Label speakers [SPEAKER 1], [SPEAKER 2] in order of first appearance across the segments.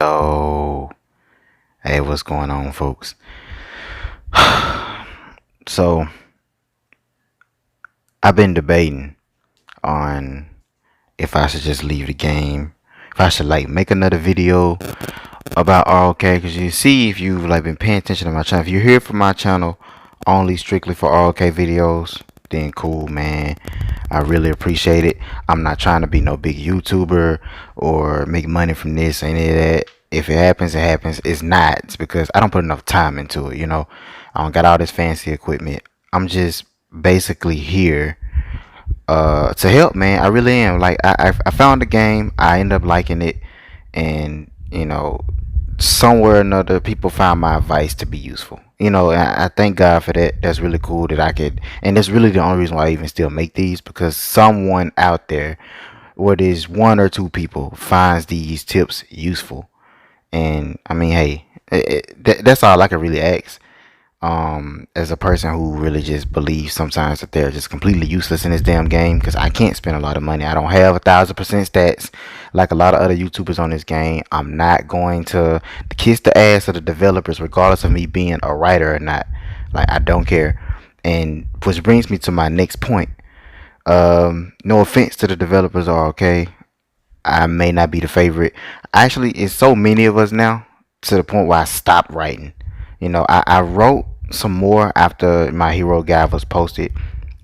[SPEAKER 1] Oh, hey, what's going on, folks? So, I've been debating on if I should just leave the game, if I should like make another video about ROK, because you see, if you've like been paying attention to my channel, if you're here for my channel only strictly for ROK videos, then cool, man. I really appreciate it. I'm not trying to be no big YouTuber or make money from this, any of that. If it happens, it happens. It's not. It's because I don't put enough time into it, you know. I don't got all this fancy equipment. I'm just basically here to help, man. I really am. Like I found the game. I ended up liking it, and somewhere or another, people found my advice to be useful. And I thank God for that. That's really cool that I could, and that's really the only reason why I even still make these, because someone out there, whether it's one or two people, finds these tips useful. And I mean, hey, that's all I can really ask. As a person who really just believes sometimes that they're just completely useless in this damn game, because I can't spend a lot of money. I don't have 1,000% stats like a lot of other YouTubers on this game. I'm not going to kiss the ass of the developers, regardless of me being a writer or not. Like, I don't care. And which brings me to my next point. No offense to the developers, are okay. I may not be the favorite. Actually, it's so many of us now to the point where I stopped writing. I wrote some more after my hero guide was posted.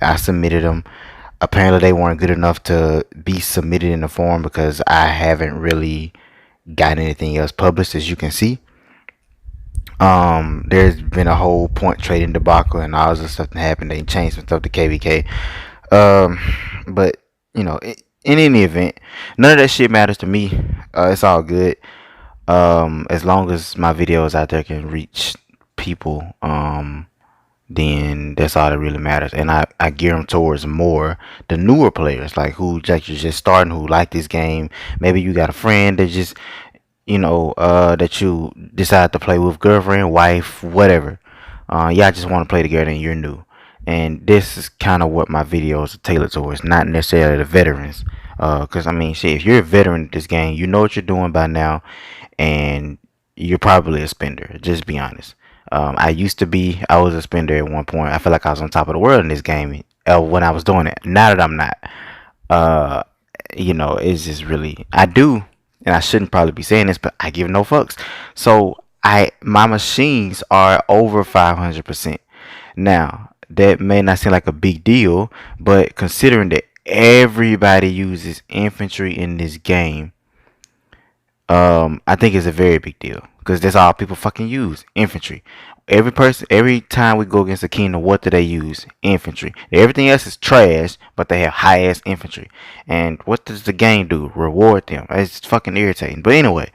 [SPEAKER 1] I submitted them. Apparently, they weren't good enough to be submitted in the form because I haven't really got anything else published, as you can see. There's been a whole point trading debacle and all this stuff that happened. They changed some stuff to KVK. But in any event, none of that shit matters to me. It's all good. As long as my videos out there can reach people, then that's all that really matters. And I gear them towards more the newer players, like who like you're just starting, who like this game. Maybe you got a friend that just that you decide to play with, girlfriend, wife, whatever. Y'all just want to play together and you're new. And this is kind of what my videos are tailored towards, not necessarily the veterans. Because I mean, shit, if you're a veteran at this game, you know what you're doing by now, and you're probably a spender. Just be honest. I was a spender at one point. I feel like I was on top of the world in this game when I was doing it. Now that I'm not, uh, it's just really, I do, and I shouldn't probably be saying this, but I give no fucks. So my machines are over 500%. Now, that may not seem like a big deal, but considering that everybody uses infantry in this game, I think it's a very big deal, because that's all people fucking use, infantry. Every time we go against a kingdom, what do they use? Infantry. Everything else is trash, but they have high ass infantry. And what does the game do? Reward them. It's fucking irritating. But anyway,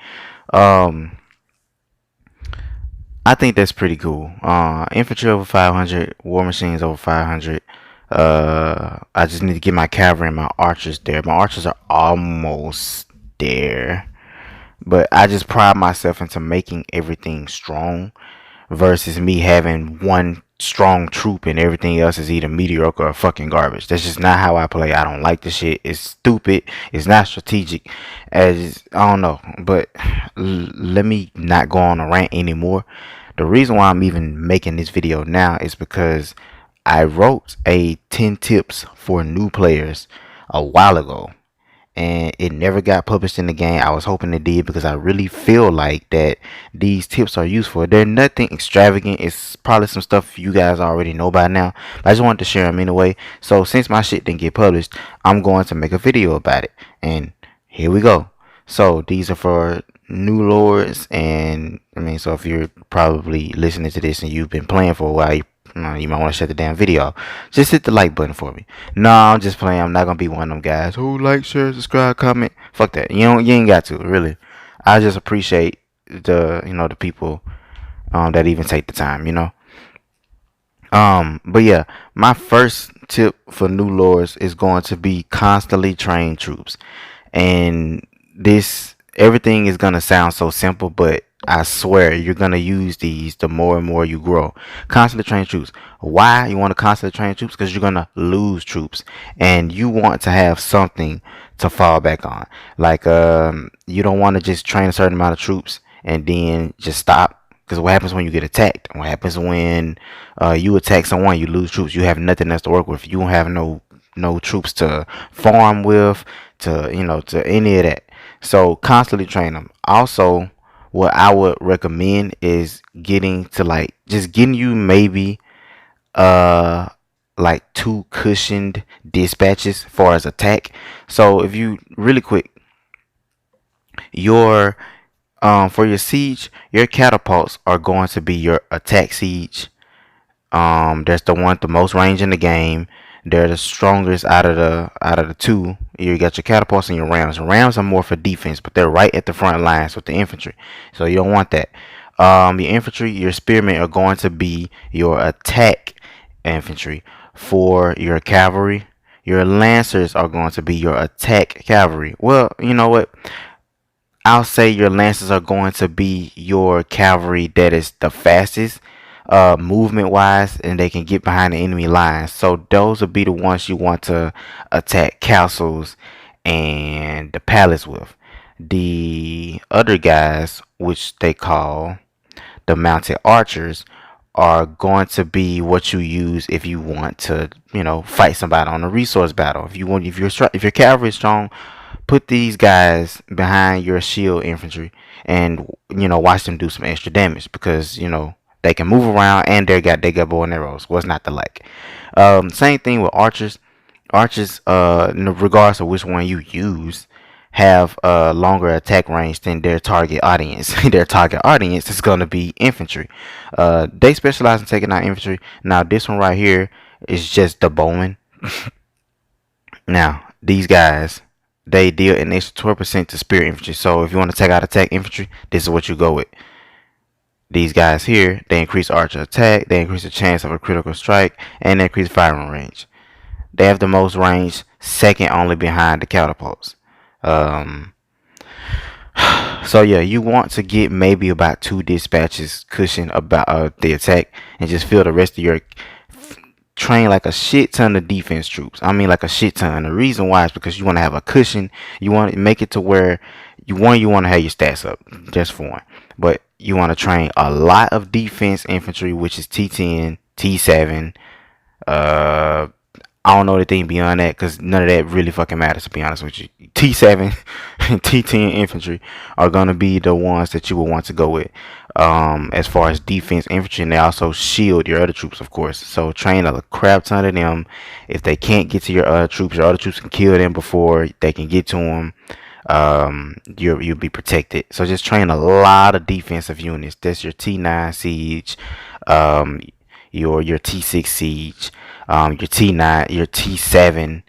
[SPEAKER 1] um, I think that's pretty cool. Infantry over 500, war machines over 500. I just need to get my cavalry and my archers there. My archers are almost there. But I just pride myself into making everything strong versus me having one strong troop and everything else is either mediocre or fucking garbage. That's just not how I play. I don't like the shit. It's stupid. It's not strategic. As I don't know. But let me not go on a rant anymore. The reason why I'm even making this video now is because I wrote a 10 tips for new players a while ago, and it never got published in the game. I was hoping it did, because I really feel like that these tips are useful. They're nothing extravagant. It's probably some stuff you guys already know by now, but I just wanted to share them anyway. So since my shit didn't get published, I'm going to make a video about it, and here we go. So these are for new lords, and I mean, so if you're probably listening to this and you've been playing for a while, you might want to shut the damn video off. Just hit the like button for me. No, I'm just playing. I'm not gonna be one of them guys who like, share, subscribe, comment. Fuck that. You ain't got to, really. I just appreciate the people that even take the time. But yeah, my first tip for new lords is going to be constantly train troops. And this everything is gonna sound so simple, but I swear you're gonna use these the more and more you grow. Constantly train troops. Why you want to constantly train troops? Because you're gonna lose troops, and you want to have something to fall back on. Like you don't want to just train a certain amount of troops and then just stop. Because what happens when you get attacked? What happens when you attack someone? You lose troops. You have nothing else to work with. You don't have no troops to farm with, to to any of that. So constantly train them. Also, what I would recommend is getting to like just getting you maybe uh like two cushioned dispatches for as attack. So if you really quick, your for your siege, your catapults are going to be your attack siege. That's the one with the most range in the game. They're the strongest out of the two. You got your catapults and your rams. Rams are more for defense, but they're right at the front lines with the infantry, so you don't want that. Your infantry, your spearmen are going to be your attack infantry. For your cavalry, your lancers are going to be your attack cavalry. Well, you know what? I'll say your lancers are going to be your cavalry that is the fastest movement wise, and they can get behind the enemy lines. So those will be the ones you want to attack castles and the palace with. The other guys, which they call the mounted archers, are going to be what you use if you want to, fight somebody on a resource battle. If your cavalry is strong, put these guys behind your shield infantry, and watch them do some extra damage, because they can move around, and they got bow and arrows. What's not to like? Same thing with archers. Archers, in regards to which one you use, have a longer attack range than their target audience. Their target audience is going to be infantry. They specialize in taking out infantry. Now this one right here is just the bowman. Now these guys, they deal an extra 12% to spear infantry. So if you want to take out attack infantry, this is what you go with. These guys here, they increase archer attack, they increase the chance of a critical strike, and they increase firing range. They have the most range, second only behind the catapults. Um, so yeah, you want to get maybe about two dispatches cushion about the attack, and just fill the rest of your train like a shit ton of defense troops. I mean, like a shit ton. The reason why is because you want to have a cushion. You want to make it to where you want to have your stats up just for one, but you want to train a lot of defense infantry, which is T10, T7. Uh, I don't know anything beyond that, because none of that really fucking matters, to be honest with you. T7 and T10 infantry are gonna be the ones that you will want to go with. As far as defense infantry, and they also shield your other troops, of course. So train a crap ton of them. If they can't get to your other troops can kill them before they can get to them. You'll be protected. So just train a lot of defensive units. That's your T9 siege, um, your T6 siege, your T9, your T7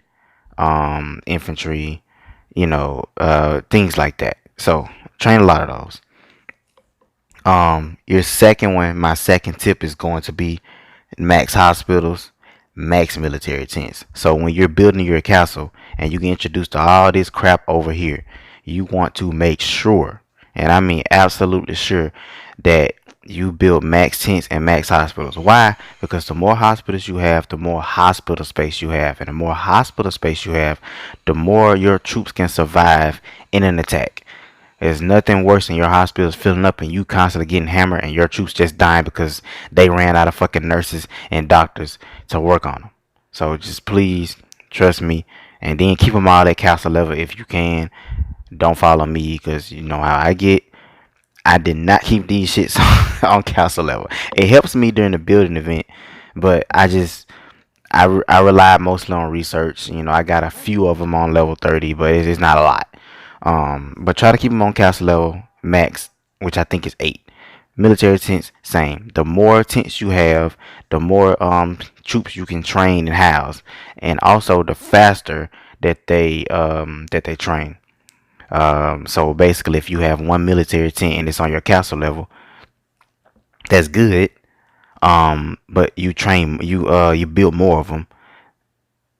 [SPEAKER 1] infantry, things like that. So train a lot of those. Your second one, my second tip is going to be max hospitals, max military tents. So when you're building your castle and you get introduced to all this crap over here, you want to make sure, and I mean absolutely sure, that you build max tents and max hospitals. Why? Because the more hospitals you have, the more hospital space you have, and the more hospital space you have, the more your troops can survive in an attack. There's nothing worse than your hospitals filling up and you constantly getting hammered and your troops just dying because they ran out of fucking nurses and doctors to work on them. So just please trust me, and then keep them all at castle level if you can. Don't follow me, because you know how I get. I did not keep these shits on castle level. It helps me during the building event, but I rely mostly on research. I got a few of them on level 30, but it's not a lot. But try to keep them on castle level max, which I think is 8. Military tents, same. The more tents you have, the more troops you can train and house, and also the faster that they train. So basically, if you have one military tent and it's on your castle level, that's good. But you build more of them,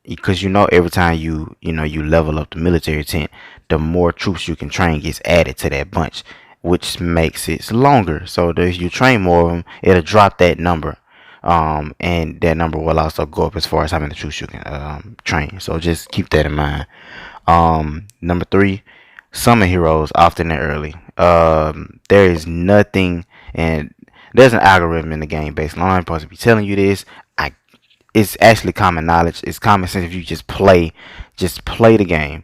[SPEAKER 1] because every time you level up the military tent, the more troops you can train gets added to that bunch. which makes it longer. So that if you train more of them, it'll drop that number. And that number will also go up as far as how many troops you can train. So just keep that in mind. Number 3, summon heroes often and early. There is nothing, and there's an algorithm in the game basically. I'm not supposed to be telling you this. It's actually common knowledge. It's common sense. If you just play the game,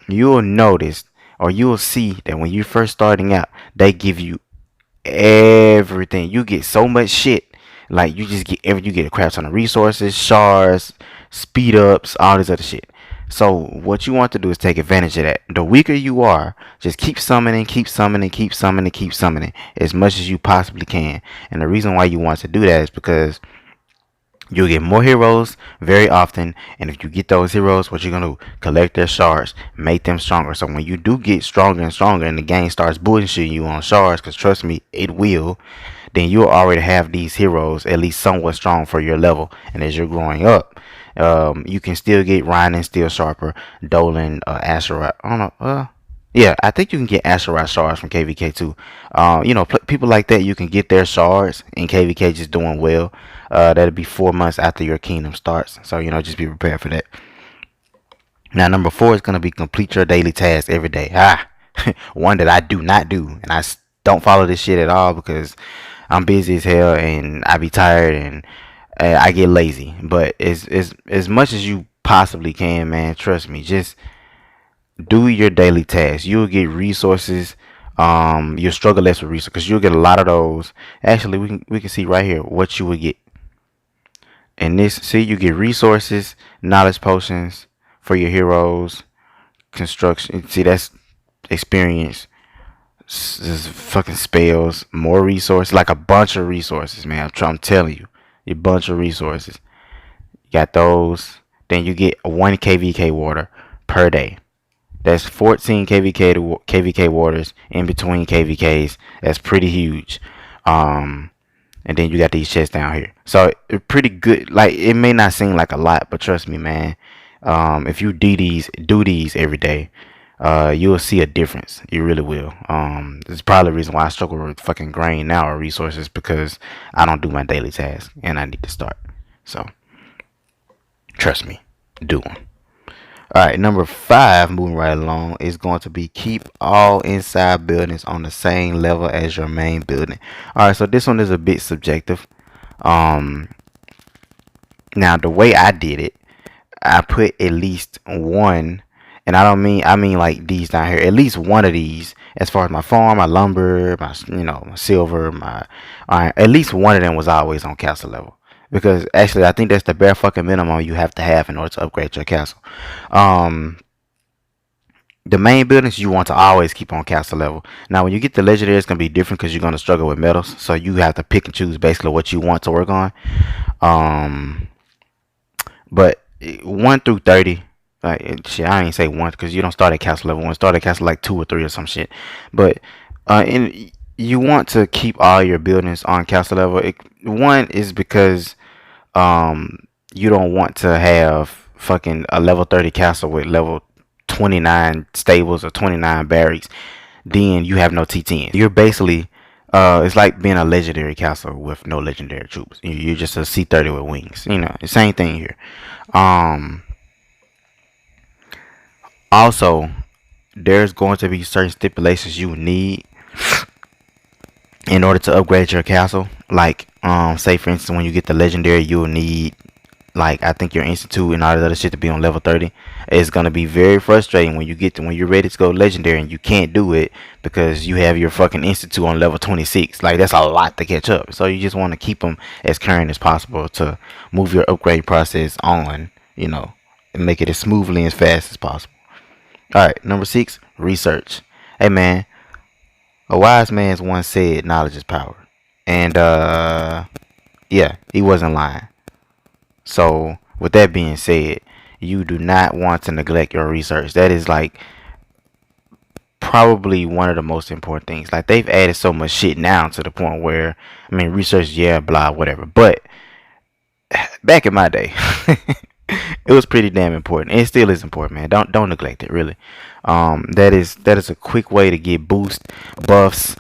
[SPEAKER 1] you'll notice, or you'll see that when you're first starting out, they give you everything. You get so much shit. Like you get a crap ton of resources, shards, speed ups, all this other shit. So what you want to do is take advantage of that. The weaker you are, just keep summoning, keep summoning, keep summoning, keep summoning as much as you possibly can. And the reason why you want to do that is because you'll get more heroes very often, and if you get those heroes, what you're gonna do? Collect their shards, make them stronger. So when you do get stronger and stronger, and the game starts bullshitting you on shards, because trust me, it will, then you'll already have these heroes at least somewhat strong for your level. And as you're growing up, you can still get Ryan Steel Sharper, Dolan, Azeroth. I don't know. Yeah, I think you can get Azeroth shards from KVK too. People like that, you can get their shards, and KVK just doing well. That'll be 4 months after your kingdom starts. So, just be prepared for that. Now, number 4 is going to be complete your daily tasks every day. One that I do not do. And I don't follow this shit at all because I'm busy as hell and I be tired and I get lazy. But as much as you possibly can, man, trust me, just do your daily tasks. You'll get resources. You'll struggle less with resources because you'll get a lot of those. Actually, we can see right here what you would get. And this, see, you get resources, knowledge potions for your heroes, construction. See, that's experience. Just fucking spells, more resources, like a bunch of resources, man. I'm telling you, a bunch of resources. You got those. Then you get 1 KVK water per day. That's 14 KVK waters in between KVKs. That's pretty huge. And then you got these chests down here. So it's pretty good. Like, it may not seem like a lot, but trust me, man. If you do these every day, you'll see a difference. You really will. It's probably the reason why I struggle with fucking grain now or resources, because I don't do my daily tasks and I need to start. So trust me, do them. Alright, number 5, moving right along, is going to be keep all inside buildings on the same level as your main building. Alright, so this one is a bit subjective. Now the way I did it, I put at least one, and I mean like these down here, at least one of these, as far as my farm, my lumber, my my silver, my iron, at least one of them was always on castle level. Because actually, I think that's the bare fucking minimum you have to have in order to upgrade your castle. The main buildings you want to always keep on castle level. Now, when you get the legendary, it's gonna be different because you're gonna struggle with metals. So you have to pick and choose basically what you want to work on. But 1 through 30, like shit, I ain't say 1 because you don't start at castle level 1. Start at castle like 2 or 3 or some shit. But you want to keep all your buildings on castle level. One is because you don't want to have fucking a level 30 castle with level 29 stables or 29 barracks. Then you have no T10. You're basically it's like being a legendary castle with no legendary troops. You're just a C30 with wings. The same thing here. Also, there's going to be certain stipulations you need in order to upgrade your castle. Like, say for instance, when you get the legendary, you'll need, like, I think your institute and all that other shit to be on level 30. It's gonna be very frustrating when you're ready to go legendary and you can't do it because you have your fucking institute on level 26. Like, that's a lot to catch up. So you just want to keep them as current as possible to move your upgrade process on, and make it as smoothly and as fast as possible. All right, number 6, research. Hey man, a wise man once said, "Knowledge is power," and yeah, he wasn't lying. So, with that being said, you do not want to neglect your research. That is like probably one of the most important things. Like, they've added so much shit now to the point where, research, yeah, blah, whatever. But back in my day, It was pretty damn important. It still is important, man. Don't neglect it, really. That is a quick way to get boost, buffs,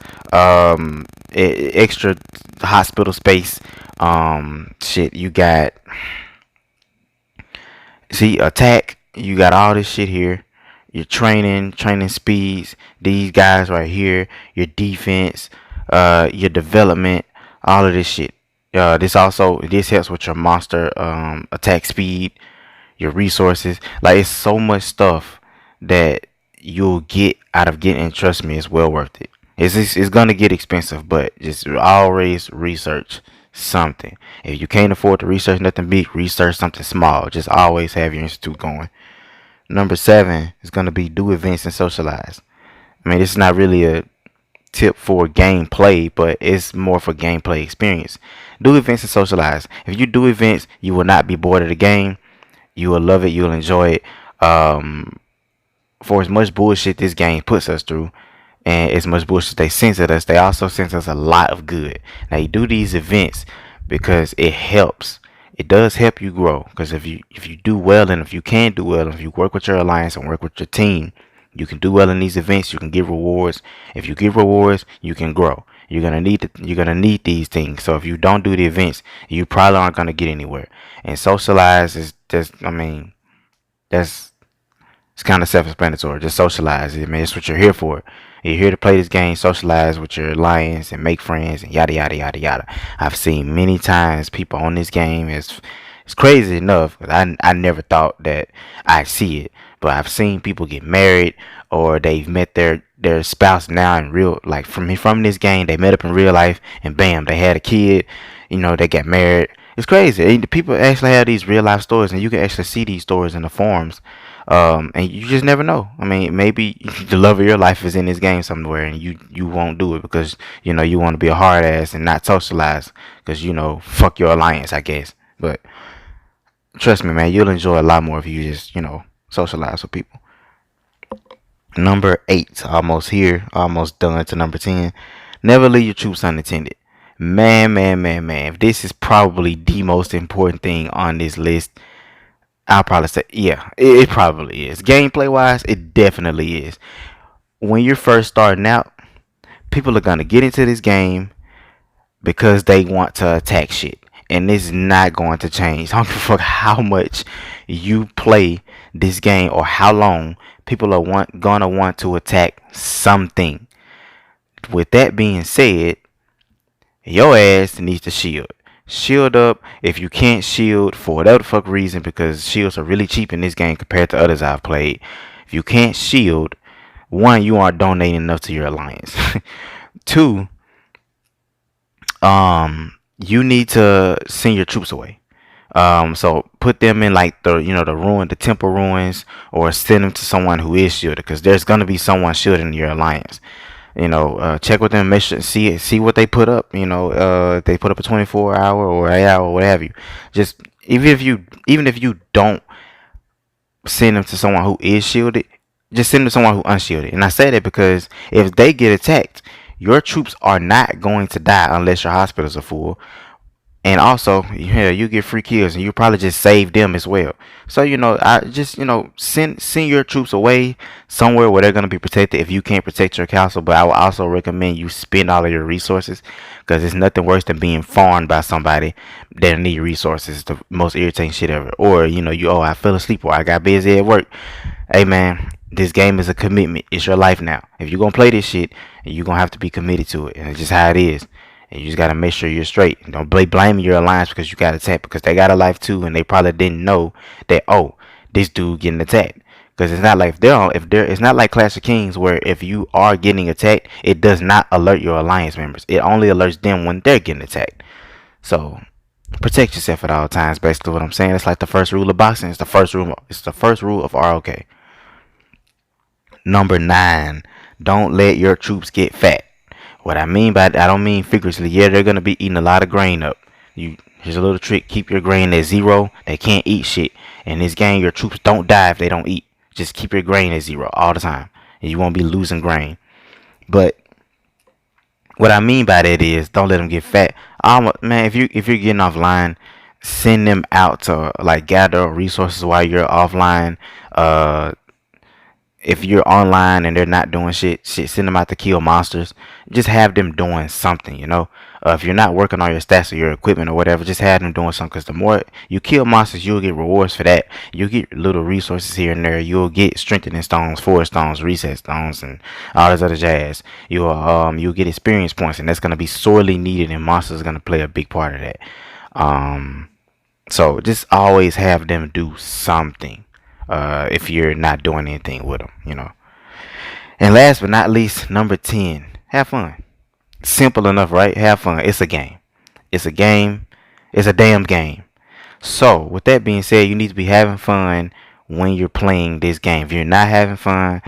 [SPEAKER 1] extra hospital space. Shit, you got, see, attack. You got all this shit here. Your training speeds. These guys right here. Your defense, your development, all of this shit. This helps with your monster attack speed, your resources. Like, it's so much stuff that you'll get out of getting. And trust me, it's well worth it. It's gonna get expensive, but just always research something. If you can't afford to research nothing big, research something small. Just always have your institute going. Number 7 is gonna be do events and socialize. I mean, this is not really a tip for gameplay, but it's more for gameplay experience. Do events and socialize. If you do events, you will not be bored of the game. You will love it. You'll enjoy it. For as much bullshit this game puts us through, and as much bullshit they censor us, they also censor us a lot of good. Now, you do these events because it helps. It does help you grow, because if you do well, and if you can do well, and if you work with your alliance and work with your team, you can do well in these events. You can get rewards. If you get rewards, you can grow. You're gonna need these things. So if you don't do the events, you probably aren't gonna get anywhere. And socialize is just, I mean, that's it's kind of self-explanatory. Just socialize. I mean, it's what you're here for. You're here to play this game, socialize with your alliance, and make friends, and yada yada yada yada. I've seen many times people on this game. It's crazy enough, 'cause I never thought that I'd see it, but I've seen people get married, or they've met their spouse now in real, like, from this game. They met up in real life, and bam, they had a kid. They got married. It's crazy. And the people actually have these real life stories, and you can actually see these stories in the forums. And you just never know. I mean, maybe the love of your life is in this game somewhere, and you won't do it because you want to be a hard ass and not socialize because fuck your alliance, I guess. But trust me, man, you'll enjoy a lot more if you just socialize with people. Number 8, almost here, almost done to number 10. Never leave your troops unattended. Man, man, man, man. This is probably the most important thing on this list. I'll probably say, yeah, it probably is. Gameplay wise, it definitely is. When you're first starting out, people are gonna get into this game because they want to attack shit, and this is not going to change. I don't give a fuck how much you play this game or how long. People are gonna want to attack something. With that being said, your ass needs to shield. Shield up if you can't shield for whatever the fuck reason, because shields are really cheap in this game compared to others I've played. If you can't shield, one, you aren't donating enough to your alliance. Two, you need to send your troops away. So put them in like the temple ruins, or send them to someone who is shielded, because there's gonna be someone shielded in your alliance. Check with them, make sure, see what they put up. If they put up a 24-hour or 8-hour or what have you. Just even if you don't send them to someone who is shielded, just send them to someone who unshielded. And I say that because if they get attacked, your troops are not going to die unless your hospitals are full. And also, you get free kills, and you probably just save them as well. So I just send your troops away somewhere where they're gonna be protected if you can't protect your castle. But I would also recommend you spend all of your resources, because it's nothing worse than being farmed by somebody that need resources. It's the most irritating shit ever. Or I fell asleep, or I got busy at work. Hey man, this game is a commitment. It's your life now. If you're gonna play this shit, you're gonna have to be committed to it, and it's just how it is. And you just gotta make sure you're straight. Don't blame your alliance because you got attacked, because they got a life too, and they probably didn't know that, oh, this dude getting attacked. Because it's not like it's not like Clash of Kings, where if you are getting attacked, it does not alert your alliance members. It only alerts them when they're getting attacked. So protect yourself at all times. Basically, what I'm saying. It's like the first rule of boxing. It's the first rule. It's the first rule of ROK. Number 9. Don't let your troops get fat. What I mean by that, I don't mean figuratively. Yeah, they're gonna be eating a lot of grain up. Here's a little trick: keep your grain at 0. They can't eat shit. In this game, your troops don't die if they don't eat. Just keep your grain at 0 all the time, and you won't be losing grain. But what I mean by that is, don't let them get fat. Man, if you're getting offline, send them out to like gather resources while you're offline. Uh, if you're online and they're not doing shit, send them out to kill monsters. Just have them doing something, you know. If you're not working on your stats or your equipment or whatever, just have them doing something. Because the more you kill monsters, you'll get rewards for that. You'll get little resources here and there. You'll get strengthening stones, forest stones, reset stones, and all this other jazz. You'll get experience points, and that's gonna be sorely needed. And monsters are gonna play a big part of that. Um, so just always have them do something. If you're not doing anything with them, you know. And last but not least, number 10, have fun. Simple enough, right? Have fun. It's a game. It's a game. It's a damn game. So, with that being said, you need to be having fun when you're playing this game. If you're not having fun,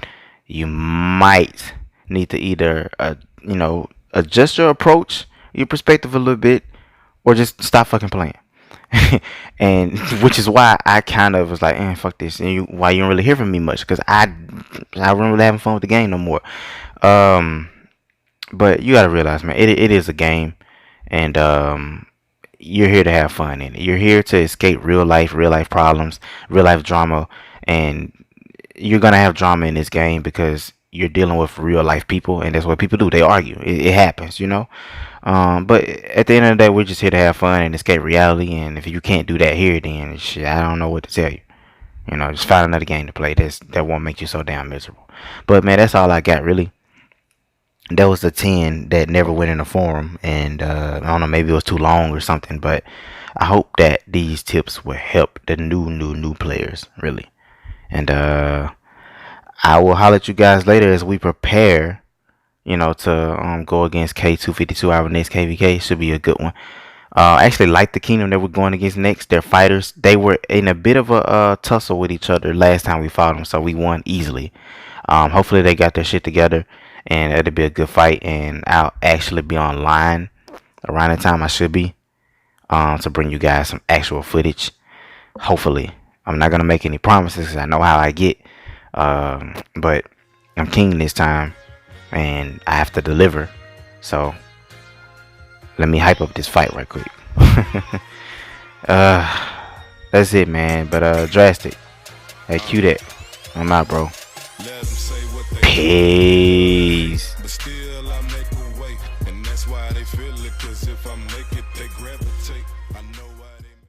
[SPEAKER 1] you might need to either, adjust your approach, your perspective a little bit, or just stop fucking playing. And which is why I kind of was like, fuck this. And why you don't really hear from me much? Because I wasn't really having fun with the game no more. Um, but you gotta realize, man, it is a game, and you're here to have fun in it. You're here to escape real life problems, real life drama, and you're gonna have drama in this game because you're dealing with real life people, and that's what people do. They argue. It happens, you know. But at the end of the day, we're just here to have fun and escape reality. And if you can't do that here, then shit, I don't know what to tell you. You know, just find another game to play. That won't make you so damn miserable. But man, that's all I got really. That was the 10 that never went in a forum, and I don't know, maybe it was too long or something. But I hope that these tips will help the new players really. And I will holler at you guys later as we prepare, to go against K252. Our next KVK should be a good one. Actually, like the Kingdom that we're going against next, their fighters, they were in a bit of a tussle with each other last time we fought them, so we won easily. Hopefully they got their shit together, and it'll be a good fight, and I'll actually be online around the time I should be, to bring you guys some actual footage. Hopefully. I'm not gonna make any promises 'cause I know how I get, but I'm king this time, and I have to deliver. So let me hype up this fight right quick. That's it, man. But drastic. Hey, cue that. I'm out, bro. Peace.